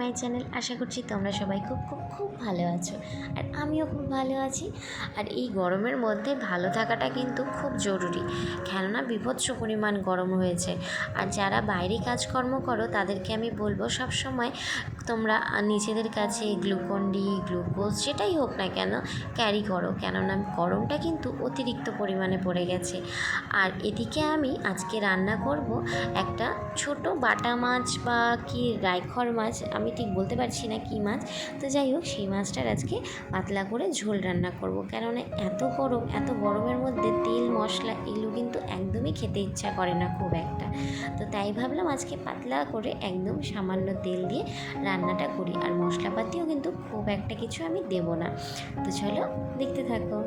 My channel. আশা করছি তোমরা সবাই খুব খুব খুব ভালো আছো, আর আমিও খুব ভালো আছি। আর এই গরমের মধ্যে ভালো থাকাটা কিন্তু খুব জরুরি, কেননা বিভৎস পরিমাণ গরম হয়েছে। আর যারা বাইরে কাজকর্ম করো তাদেরকে আমি বলবো সবসময় তোমরা নিজেদের কাছে গ্লুকন-ডি, গ্লুকোজ যেটাই হোক না কেন ক্যারি করো, কেননা গরমটা কিন্তু অতিরিক্ত পরিমাণে পড়ে গেছে। আর এদিকে আমি আজকে রান্না করব একটা ছোট বাটা মাছ বা কি রাইখর মাছ, আমি ঠিক বলতে পারছি না কী মাছ। তো যাই হোক, সেই মাছটার আজকে পাতলা করে ঝোল রান্না করব, কেননা এত গরমের মধ্যে তেল মশলা এগুলো কিন্তু একদমই খেতে ইচ্ছা করে না খুব একটা। তো তাই ভাবলাম আজকে পাতলা করে একদম সামান্য তেল দিয়ে রান্নাটা করি, আর মশলাপাতিও কিন্তু খুব একটা কিছু আমি দেব না। তো চলো দেখতে থাকো।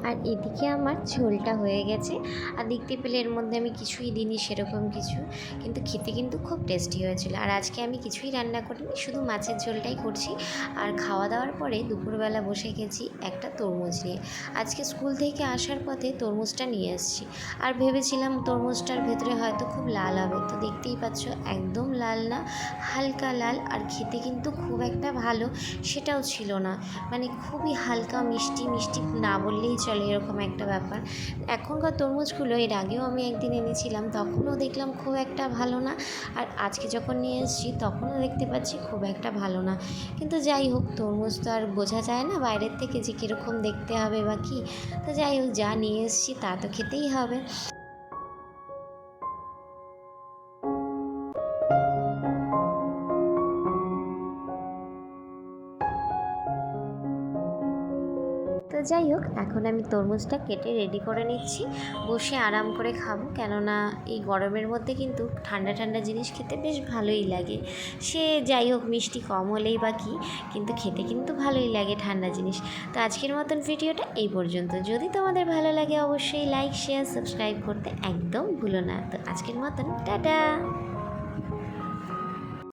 আর এদিকে আমার ঝোলটা হয়ে গেছে, আর দেখতে পেলে এর মধ্যে আমি কিছুই দিইনি সেরকম কিছু, কিন্তু খেতে কিন্তু খুব টেস্টি হয়েছিল। আর আজকে আমি কিছুই রান্না করিনি, শুধু মাছের ঝোলটাই করছি। আর খাওয়া দাওয়ার পরে দুপুরবেলা বসে গেছি একটা তরমুজ নিয়ে। আজকে স্কুল থেকে আসার পথে তরমুজটা নিয়ে এসেছি, আর ভেবেছিলাম তরমুজটার ভেতরে হয়তো খুব লাল হবে, তো দেখতেই পাচ্ছ একদম লাল না, হালকা লাল। আর খেতে কিন্তু খুব একটা ভালো সেটাও ছিল না, মানে খুবই হালকা মিষ্টি মিষ্টি না বললেই চলে, এরকম একটা ব্যাপার। এখনকার তরমুজগুলো এর আগেও আমি একদিন এনেছিলাম, তখনও দেখলাম খুব একটা ভালো না, আর আজকে যখন নিয়ে এসেছি তখনও দেখতে পাচ্ছি খুব একটা ভালো না। কিন্তু যাই হোক, তরমুজ তো আর বোঝা যায় না বাইরের থেকে যে কীরকম দেখতে হবে বা কী। তো যাই হোক, যা নিয়ে এসেছি তা তো খেতেই হবে। তো যাই হোক, এখন আমি তরমুজটা কেটে রেডি করে নিচ্ছি, বসে আরাম করে খাবো, কেননা এই গরমের মধ্যে কিন্তু ঠান্ডা ঠান্ডা জিনিস খেতে বেশ ভালোই লাগে। সে যাই হোক, মিষ্টি কম হলেই বা কী, কিন্তু খেতে কিন্তু ভালোই লাগে ঠান্ডা জিনিস। তো আজকের মতন ভিডিওটা এই পর্যন্ত। যদি তোমাদের ভালো লাগে অবশ্যই লাইক শেয়ার সাবস্ক্রাইব করতে একদম ভুলো না। তো আজকের মতন টাটা।